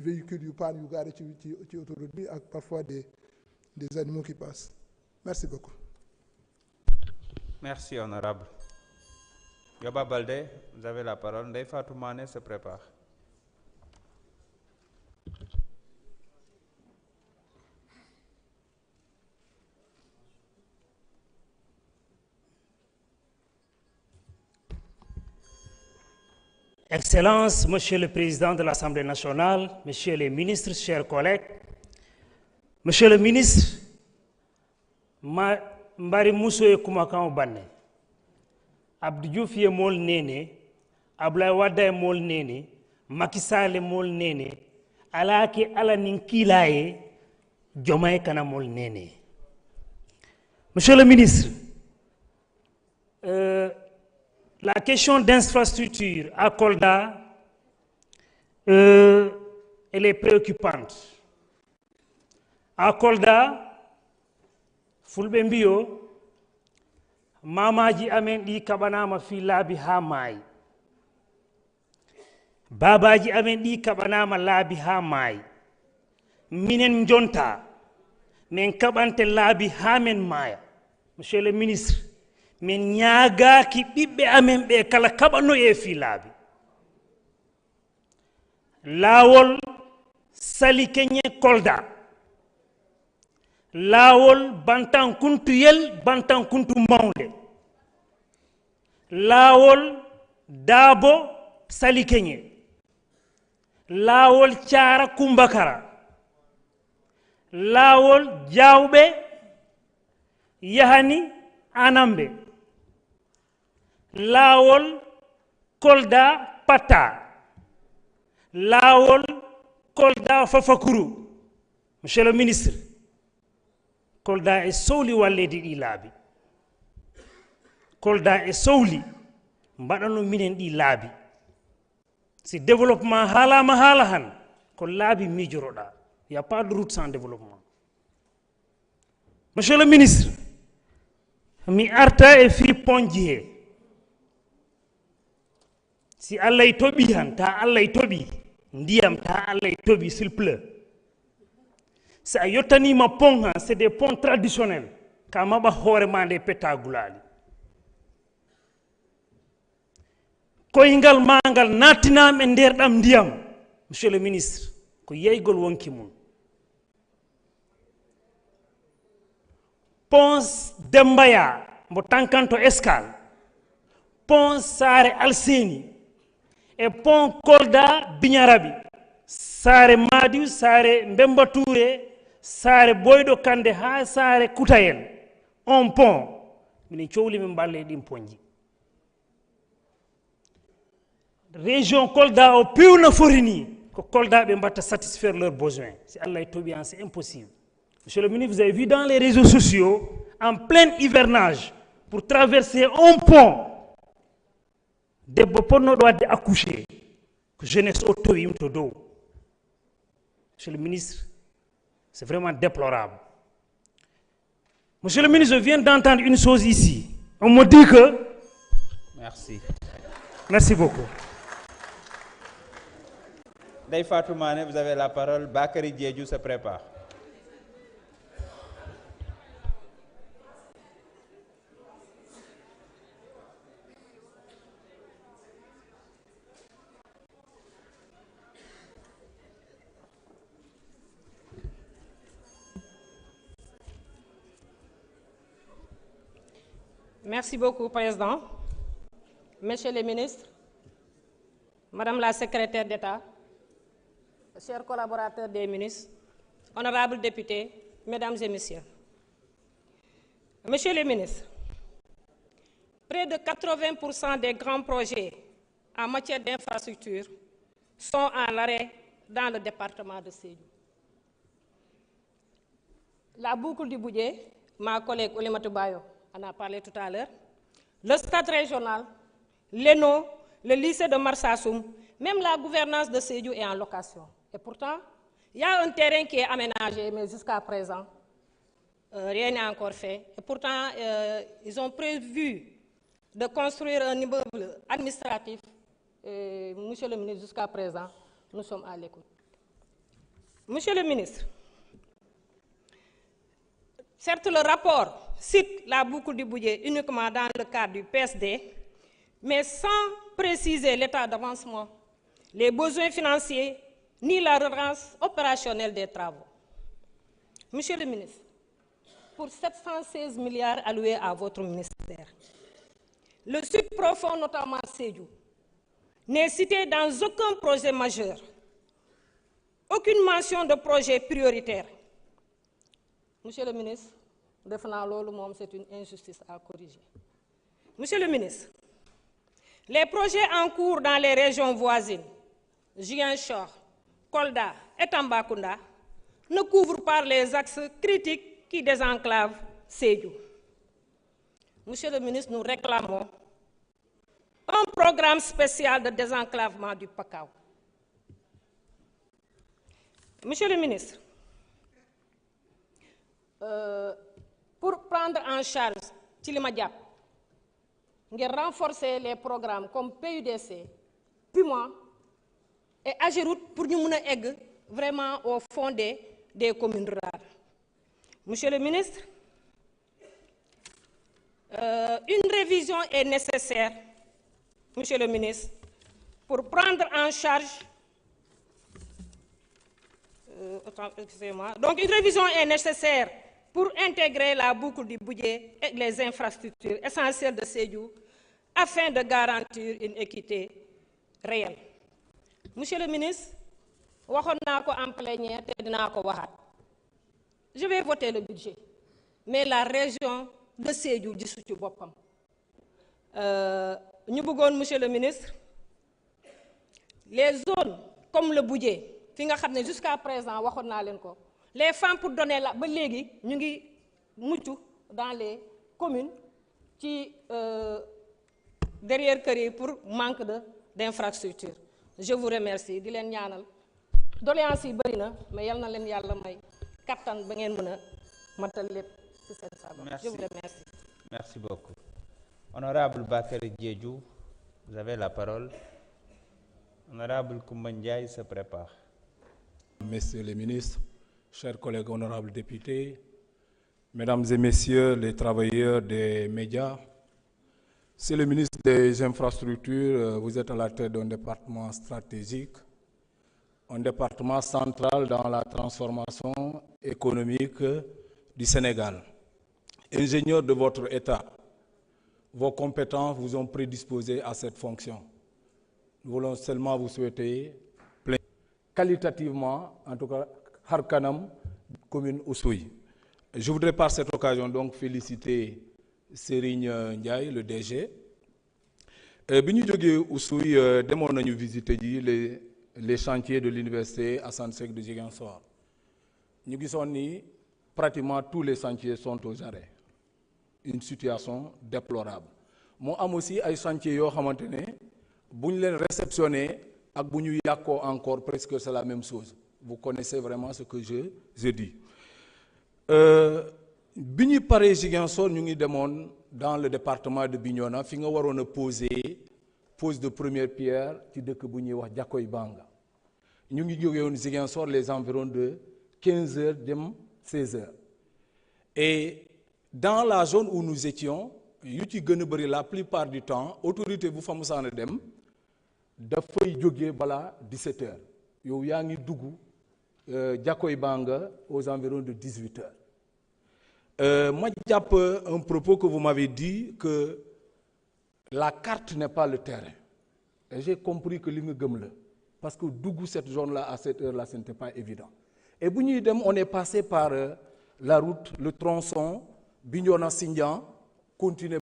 véhicules yu paan yu garé ci autoroute bi ak parfois des animaux qui passent. Merci beaucoup. Merci honorable. Yoba Baldé, vous avez la parole. Ndeye Fatou Mané se prépare. Excellences, Monsieur le Président de l'Assemblée nationale, Messieurs les ministres, chers collègues, Monsieur le ministre, Mbari Mousso e Kumakan Banne, Abdou Diouf ye mol nene, Abdoulaye Wade e mol nene, Macky Sall e mol nene, ala ke ala ninkila e Diomaye kana mol nene. Monsieur le ministre, la question d'infrastructure à Kolda, elle est préoccupante. À Kolda, Fulbe Mbio, Mamaji amen di kabanama fi labi ha mai. Babaji amen di kabanama labi ha mai. Minen jonta, men kabante labi ha men maya. Monsieur le ministre, men ñaaga ki ɓiɓɓe amen ɓe kala kaɓano e fi laabi laawol sali keñe Kolda laawol bantankuntuyel bantankuntu mawnde laawol daabo sali keñe laawol caara kumbakara laawol jawɓe yahani anambe laawol Kolda Pata laawol Kolda Fafakuru. Monsieur le ministre, Kolda e sowli walleede ɗi laabi. Kolda e sowli mbaɗano minen ɗi laabi. Si développement haalama haala han ko laabi miijoroɗa. Il n'y a pas de route sans développement. Monsieur le ministre, mi arta e fi ponji he. Si Allah y toɓi han, ta Allah y toɓi, ndiyam ta Allah y toɓi s'il pleut. Si a yottanima pont han, c'est des ponts traditionnels, ka maɓa hoore ma nde pettagulali. Koyngal mangal nattinam e nder ɗam ndiyam, monsieur le ministre, ko yeygol wonki mum. Pont Dembaya, mbo tankanto Escale, pont Sare Alseni, et pont Kolda Biñarabi, Sare Madiou, Sare Mbemba Touré, Sare Boydo Kande ha Sare Koutayen, on pont, mini cohli min balle ɗin ponji. Région Kolda o piwna forini, ko Kolda ɓe mbatta satisfaire leurs besoins. Si Allah est tobian, c'est impossible. Monsieur le ministre, vous avez vu dans les réseaux sociaux, en plein hivernage, pour traverser un pont, debbo ponnoɗo wadde accoucher, que jeunesse o towim to dow. Monsieur le ministre, c'est vraiment déplorable. Monsieur le ministre, je viens d'entendre une chose ici. On me dit que... Merci. Merci beaucoup. Ndeye Fatou Mané, vous avez la parole. Bakary Diédhiou se prépare. Merci beaucoup, Président. Messieurs les ministres, Madame la secrétaire d'État, chers collaborateurs des ministres, honorables députés, Mesdames et Messieurs. Monsieur le ministre, près de 80% des grands projets en matière d'infrastructure sont en arrêt dans le département de Sédhiou. La boucle du budget, ma collègue Oulimatou Bayo en a parlé tout à l'heure, le stade régional, l'ENO, le lycée de Marsassoum, même la gouvernance de Sédhiou est en location. Et pourtant, il y a un terrain qui est aménagé, mais jusqu'à présent, rien n'est encore fait. Et pourtant, ils ont prévu de construire un immeuble administratif. Et, monsieur le ministre, jusqu'à présent, nous sommes à l'écoute. Monsieur le ministre, certes le rapport cite la boucle du budget uniquement dans le cadre du PSD, mais sans préciser l'état d'avancement, les besoins financiers, ni la relance opérationnelle des travaux. Monsieur le ministre, pour 716 milliards alloués à votre ministère, le sud profond, notamment Sédhiou, n'est cité dans aucun projet majeur, aucune mention de projet prioritaire. Monsieur le ministre, c'est une injustice à corriger. Monsieur le ministre, les projets en cours dans les régions voisines, Ziguinchor, Kolda et Tambacounda, ne couvrent pas les axes critiques qui désenclavent Sédhiou. Monsieur le ministre, nous réclamons un programme spécial de désenclavement du Pakao. Monsieur le ministre, pour prendre en charge Tilima Diap, renforcer les programmes comme PUDC, PUMA et Ageroute pour nous aider vraiment au fond des communes rurales. Monsieur le ministre, une révision est nécessaire, monsieur le ministre, pour prendre en charge donc une révision est nécessaire pour intégrer la boucle du budget et les infrastructures essentielles de Sédhiou afin de garantir une équité réelle. Monsieur le ministre, je vais voter le budget, mais la région de Sédhiou dit ce monsieur le ministre, les zones comme le budget, jusqu'à présent, les femmes pour donner la dans les communes qui derrière Kéré pour manque d'infrastructures. Je vous remercie. Di len ñaanal doléance yi bari na mais yal na len Yalla may kattan ba ngeen mëna matal lepp ci sen sago. Je vous remercie. Merci beaucoup. Honorable Bakary Diédhiou, vous avez la parole. Honorable Koumba Ndiaye se prépare. Messieurs les ministres, chers collègues honorables députés, mesdames et messieurs les travailleurs des médias, c'est le ministre des Infrastructures, vous êtes à la tête d'un département stratégique, un département central dans la transformation économique du Sénégal. Ingénieur de votre État, vos compétences vous ont prédisposé à cette fonction. Nous voulons seulement vous souhaiter plein qualitativement, en tout cas, Harkanam, commune Oussouye. Je voudrais par cette occasion donc féliciter Serigne Ndiaye, le DG. Bi ñu jógee Oussouye demoon nañu visiter les chantiers de l'université Assane Seck de Ziguinchor. Ñu gisoon ni pratiquement tous les chantiers sont aux arrêts. Une situation déplorable. Moo am aussi ay chantiers yoo xamante ne bu ñu leen réceptionné ak bu ñu yàqoo encore presque c'est la même chose. Vous connaissez vraiment ce que je dis. Bi ñu paree Ziguinchor ñu ngi demoon dans le département de Bignona fi nga waroon a pose de première pierre ci dëkk bu ñuy wax Jakoy Banga. Ñu ngi jógee woon Ziguinchor les environs de 15 heures dem 16 heures. Et dans la zone où nous étions yu ci gën a bëri la plupart du temps autorité bu fa musaana dem dafay jógee balaa 17 heures yow yaa ngi dugg Jakoy Banga aux environs de 18 heures. Moi, j'ai un propos que vous m'avez dit que la carte n'est pas le terrain. Et j'ai compris que l'ingénieur, parce que d'où cette zone-là à cette heure-là, ce n'était pas évident. Et on est passé par la route, le tronçon, Bignona-Sindian, continuer